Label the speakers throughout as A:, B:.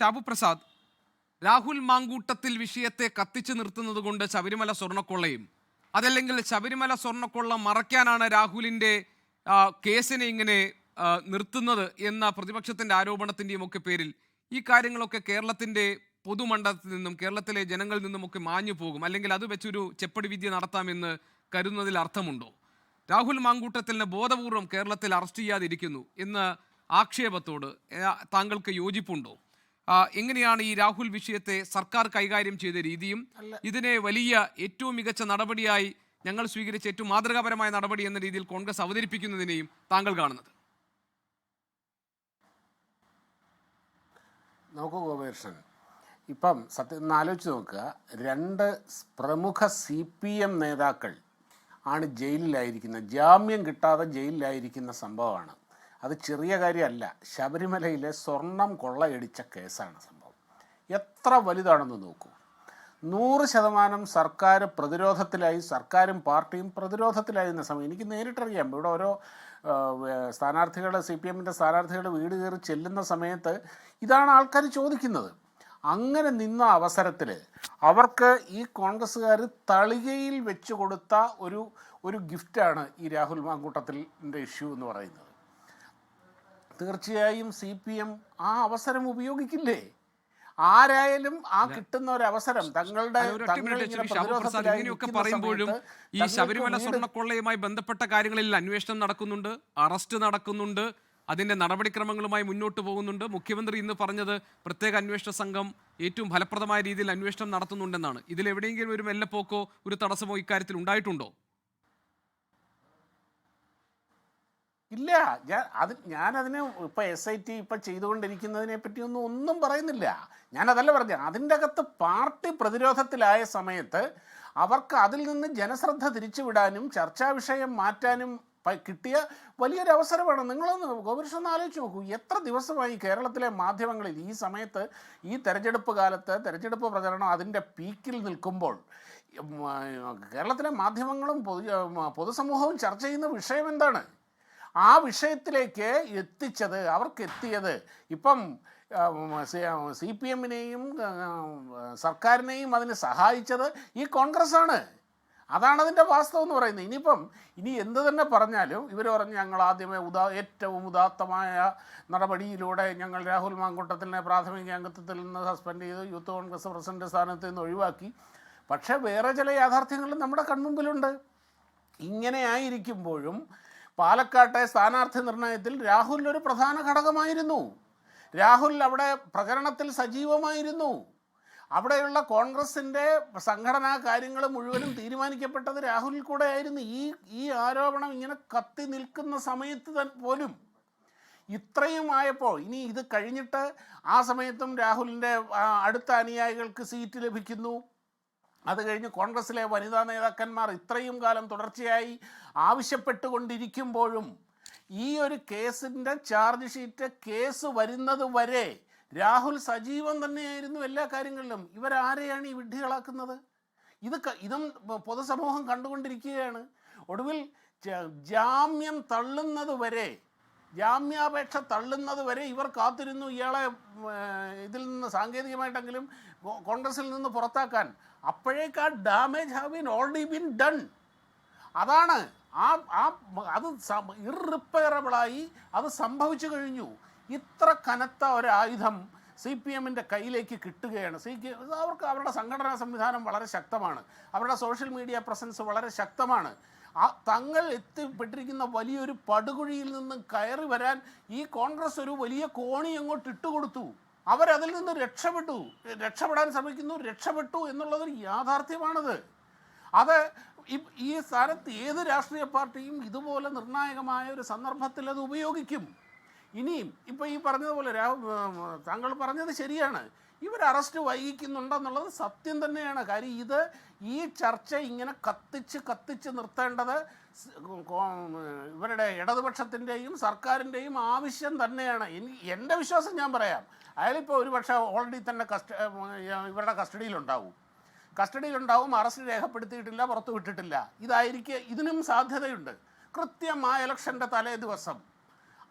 A: ഷാബു പ്രസാദ്, രാഹുൽ മാങ്കൂട്ടത്തിൽ വിഷയത്തെ കത്തിച്ചു നിർത്തുന്നത് കൊണ്ട് ശബരിമല സ്വർണ്ണക്കൊള്ളയും അതല്ലെങ്കിൽ ശബരിമല സ്വർണ്ണക്കൊള്ള മറയ്ക്കാനാണ് രാഹുലിൻ്റെ കേസിനെ ഇങ്ങനെ നിർത്തുന്നത് എന്ന പ്രതിപക്ഷത്തിൻ്റെ ആരോപണത്തിൻ്റെയും ഒക്കെ പേരിൽ ഈ കാര്യങ്ങളൊക്കെ കേരളത്തിൻ്റെ പൊതുമണ്ഡലത്തിൽ നിന്നും കേരളത്തിലെ ജനങ്ങളിൽ നിന്നുമൊക്കെ മാഞ്ഞു പോകും, അല്ലെങ്കിൽ അത് വെച്ചൊരു ചെപ്പടി വിദ്യ നടത്താമെന്ന് കരുതുന്നതിൽ അർത്ഥമുണ്ടോ? രാഹുൽ മാങ്കൂട്ടത്തിലിനെ ബോധപൂർവം കേരളത്തിൽ അറസ്റ്റ് ചെയ്യാതിരിക്കുന്നു എന്ന ആക്ഷേപത്തോട് താങ്കൾക്ക് യോജിപ്പുണ്ടോ? എങ്ങനെയാണ് ഈ രാഹുൽ വിഷയത്തെ സർക്കാർ കൈകാര്യം ചെയ്ത രീതിയും ഇതിനെ വലിയ ഏറ്റവും മികച്ച നടപടിയായി ഞങ്ങൾ സ്വീകരിച്ച ഏറ്റവും മാതൃകാപരമായ നടപടി എന്ന രീതിയിൽ കോൺഗ്രസ് അവതരിപ്പിക്കുന്നതിനെയും താങ്കൾ കാണുന്നത്?
B: നോക്കൂ ഗോപകൃഷ്ണൻ, ഇപ്പം സത്യം ആലോചിച്ച് നോക്കുക, രണ്ട് പ്രമുഖ CPM നേതാക്കൾ ആണ് ജയിലിലായിരിക്കുന്നത്. ജാമ്യം കിട്ടാതെ ജയിലിലായിരിക്കുന്ന സംഭവമാണ്. അത് ചെറിയ കാര്യമല്ല. ശബരിമലയിലെ സ്വർണം കൊള്ളയടിച്ച കേസാണ് സംഭവം. എത്ര വലുതാണെന്ന് നോക്കൂ. 100% സർക്കാർ പ്രതിരോധത്തിലായി, സർക്കാരും പാർട്ടിയും പ്രതിരോധത്തിലായിരുന്ന സമയം എനിക്ക് നേരിട്ടറിയാം. ഇവിടെ ഓരോ സ്ഥാനാർത്ഥികൾ, CPMൻ്റെ സ്ഥാനാർത്ഥികൾ വീട് കയറി ചെല്ലുന്ന സമയത്ത് ഇതാണ് ആൾക്കാർ ചോദിക്കുന്നത്. അങ്ങനെ നിന്ന അവസരത്തിൽ അവർക്ക് ഈ കോൺഗ്രസ്സുകാർ തളികയിൽ വെച്ച് കൊടുത്ത ഒരു ഗിഫ്റ്റാണ് ഈ രാഹുൽ മാങ്കൂട്ടത്തിൻ്റെ ഇഷ്യൂ എന്ന് പറയുന്നത്. തീർച്ചയായും CPM ആ അവസരം ഉപയോഗിക്കില്ലേ? ആരായാലും ആ കിട്ടുന്ന ഒരു അവസരം
A: പറയുമ്പോഴും ഈ ശബരിമല സ്വർണ്ണക്കൊള്ളയുമായി ബന്ധപ്പെട്ട കാര്യങ്ങളിൽ അന്വേഷണം നടക്കുന്നുണ്ട്, അറസ്റ്റ് നടക്കുന്നുണ്ട്, അതിന്റെ നടപടിക്രമങ്ങളുമായി മുന്നോട്ട് പോകുന്നുണ്ട്. മുഖ്യമന്ത്രി ഇന്ന് പറഞ്ഞത് പ്രത്യേക അന്വേഷണ സംഘം ഏറ്റവും ഫലപ്രദമായ രീതിയിൽ അന്വേഷണം നടത്തുന്നുണ്ടെന്നാണ്. ഇതിലെവിടെയെങ്കിലും ഒരു മെല്ലെപ്പോക്കോ ഒരു തടസ്സമോ ഇക്കാര്യത്തിൽ ഉണ്ടായിട്ടുണ്ടോ?
B: ഇല്ല. ഞാനതിന് ഇപ്പം SIT ഇപ്പം ചെയ്തുകൊണ്ടിരിക്കുന്നതിനെ പറ്റി ഒന്നും പറയുന്നില്ല. ഞാനതല്ല പറഞ്ഞത്. അതിൻ്റെ അകത്ത് പാർട്ടി പ്രതിരോധത്തിലായ സമയത്ത് അവർക്ക് അതിൽ നിന്ന് ജനശ്രദ്ധ തിരിച്ചുവിടാനും ചർച്ചാ വിഷയം മാറ്റാനും കിട്ടിയ വലിയൊരു അവസരമാണ്. നിങ്ങളൊന്ന് ഗോപകൃഷ്ണൻ ആലോചിച്ച് നോക്കൂ. എത്ര ദിവസമായി കേരളത്തിലെ മാധ്യമങ്ങളിൽ ഈ സമയത്ത്, ഈ തെരഞ്ഞെടുപ്പ് കാലത്ത്, തെരഞ്ഞെടുപ്പ് പ്രചരണം അതിൻ്റെ പീക്കിൽ നിൽക്കുമ്പോൾ കേരളത്തിലെ മാധ്യമങ്ങളും പൊതുസമൂഹവും ചർച്ച ചെയ്യുന്ന വിഷയം എന്താണ്? ആ വിഷയത്തിലേക്ക് എത്തിയത് ഇപ്പം CPMനെയും സർക്കാരിനെയും അതിന് സഹായിച്ചത് ഈ കോൺഗ്രസ്സാണ്. അതാണ് അതിൻ്റെ വാസ്തവം എന്ന് പറയുന്നത്. ഇനി എന്ത് തന്നെ പറഞ്ഞാലും ഇവർ പറഞ്ഞ് ഞങ്ങൾ ആദ്യമേ ഏറ്റവും ഉദാത്തമായ നടപടിയിലൂടെ ഞങ്ങൾ രാഹുൽ മാങ്കൂട്ടത്തിനെ പ്രാഥമിക അംഗത്വത്തിൽ നിന്ന് സസ്പെൻഡ് ചെയ്ത് യൂത്ത് കോൺഗ്രസ് പ്രസിഡന്റ് സ്ഥാനത്ത് നിന്ന് ഒഴിവാക്കി. പക്ഷേ വേറെ ചില യാഥാർത്ഥ്യങ്ങളും നമ്മുടെ കൺമുമ്പിലുണ്ട്. ഇങ്ങനെ ആയിരിക്കുമ്പോഴും പാലക്കാട്ടെ സ്ഥാനാർത്ഥി നിർണയത്തിൽ രാഹുൽ ഒരു പ്രധാന ഘടകമായിരുന്നു. രാഹുൽ അവിടെ പ്രചരണത്തിൽ സജീവമായിരുന്നു. അവിടെയുള്ള കോൺഗ്രസിൻ്റെ സംഘടനാ കാര്യങ്ങൾ മുഴുവനും തീരുമാനിക്കപ്പെട്ടത് രാഹുലിൽ കൂടെ ആയിരുന്നു. ഈ ആരോപണം ഇങ്ങനെ കത്തി നിൽക്കുന്ന സമയത്ത് പോലും ഇത്രയും ആയപ്പോൾ, ഇനി ഇത് കഴിഞ്ഞിട്ട് ആ സമയത്തും രാഹുലിൻ്റെ അടുത്ത അനുയായികൾക്ക് സീറ്റ് ലഭിക്കുന്നു. അത് കഴിഞ്ഞ് കോൺഗ്രസിലെ വനിതാ നേതാക്കന്മാർ ഇത്രയും കാലം തുടർച്ചയായി ആവശ്യപ്പെട്ടുകൊണ്ടിരിക്കുമ്പോഴും ഈ ഒരു കേസിൻ്റെ ചാർജ് ഷീറ്റ് കേസ് വരുന്നത് വരെ രാഹുൽ സജീവം തന്നെയായിരുന്നു എല്ലാ കാര്യങ്ങളിലും. ഇവരാരെയാണ് ഈ വിഡ്ഢികളാക്കുന്നത്? ഇതും പൊതുസമൂഹം കണ്ടുകൊണ്ടിരിക്കുകയാണ്. ഒടുവിൽ ജാമ്യാപേക്ഷ തള്ളുന്നത് വരെ ഇവർ കാത്തിരുന്നു ഇയാളെ ഇതിൽ നിന്ന് സാങ്കേതികമായിട്ടെങ്കിലും കോൺഗ്രസിൽ നിന്ന് പുറത്താക്കാൻ. അപ്പോഴേക്ക് ആ damage have been already been done. അതാണ് അത് ഇർറിപ്പയറബിളായി അത് സംഭവിച്ചു കഴിഞ്ഞു. ഇത്ര കനത്ത ഒരായുധം CPMൻ്റെ കയ്യിലേക്ക് കിട്ടുകയാണ്. അവർക്ക് അവരുടെ സംഘടനാ സംവിധാനം വളരെ ശക്തമാണ്, അവരുടെ സോഷ്യൽ മീഡിയ പ്രസൻസ് വളരെ ശക്തമാണ്. തങ്ങൾ എത്തിപ്പെട്ടിരിക്കുന്ന വലിയൊരു പടുകുഴിയിൽ നിന്ന് കയറി വരാൻ ഈ കോൺഗ്രസ് ഒരു വലിയ കോണി അങ്ങോട്ട് ഇട്ടുകൊടുത്തു. അവരതിൽ നിന്ന് രക്ഷപ്പെടാൻ ശ്രമിക്കുന്നു, രക്ഷപ്പെട്ടു എന്നുള്ളതൊരു യാഥാർത്ഥ്യമാണത്. അത് ഈ സ്ഥാനത്ത് ഏത് രാഷ്ട്രീയ പാർട്ടിയും ഇതുപോലെ നിർണായകമായ ഒരു സന്ദർഭത്തിൽ അത് ഉപയോഗിക്കും. ഇനിയും ഇപ്പോൾ ഈ പറഞ്ഞതുപോലെ താങ്കൾ പറഞ്ഞത് ശരിയാണ്, ഇവർ അറസ്റ്റ് വൈകിക്കുന്നുണ്ടെന്നുള്ളത് സത്യം തന്നെയാണ്. കാര്യം ഈ ചർച്ച ഇങ്ങനെ കത്തിച്ച് നിർത്തേണ്ടത് ഇവരുടെ ഇടതുപക്ഷത്തിൻ്റെയും സർക്കാരിൻ്റെയും ആവശ്യം തന്നെയാണ്. എൻ്റെ വിശ്വാസം ഞാൻ പറയാം, അയാളിപ്പോൾ ഒരു പക്ഷേ ഓൾറെഡി തന്നെ ഇവരുടെ കസ്റ്റഡിയിലുണ്ടാവും, അറസ്റ്റ് രേഖപ്പെടുത്തിയിട്ടില്ല, പുറത്തു വിട്ടിട്ടില്ല. ഇതിനും സാധ്യതയുണ്ട്. കൃത്യമായ ഇലക്ഷൻ്റെ തലേ ദിവസം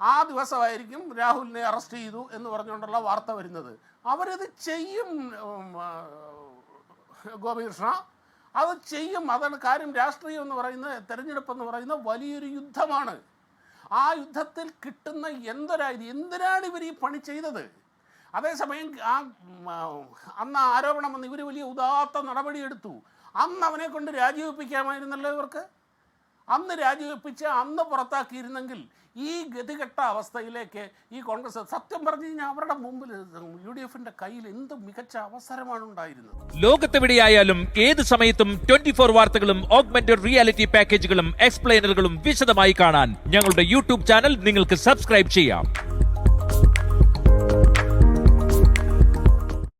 B: ആ ദിവസമായിരിക്കും രാഹുലിനെ അറസ്റ്റ് ചെയ്തു എന്ന് പറഞ്ഞുകൊണ്ടുള്ള വാർത്ത വരുന്നത്. അവരത് ചെയ്യും ഗോപികൃഷ്ണ, അത് ചെയ്യും. അതാണ് കാര്യം. രാഷ്ട്രീയം എന്ന് പറയുന്നത്, തെരഞ്ഞെടുപ്പ് എന്ന് പറയുന്നത് വലിയൊരു യുദ്ധമാണ്. ആ യുദ്ധത്തിൽ കിട്ടുന്ന എന്തിനാണ് ഇവർ ഈ പണി ചെയ്തത്? അതേസമയം അന്ന് ആരോപണം വന്ന് ഇവർ വലിയ ഉദാത്ത നടപടിയെടുത്തു. അന്ന് അവനെ കൊണ്ട് രാജിവെപ്പിക്കാമായിരുന്നല്ലോ ഇവർക്ക്. അന്ന് രാജിവെപ്പിച്ച് അന്ന് പുറത്താക്കിയിരുന്നെങ്കിൽ ഈ ഗതികെട്ട അവസ്ഥയിലേക്ക് ഈ കോൺഗ്രസ്, സത്യം പറഞ്ഞു കഴിഞ്ഞാൽ അവരുടെ മുമ്പിൽ UDFന്റെ കയ്യിൽ എന്ത് മികച്ച അവസരമാണ് ഉണ്ടായിരുന്നത്.
C: ലോകത്തെവിടെയായാലും ഏത് സമയത്തും 24 വാർത്തകളും ഓഗ്മെന്റഡ് റിയാലിറ്റി പാക്കേജുകളും എക്സ്പ്ലെയിനറുകളും വിശദമായി കാണാൻ ഞങ്ങളുടെ YouTube ചാനൽ നിങ്ങൾക്ക് സബ്സ്ക്രൈബ് ചെയ്യാം.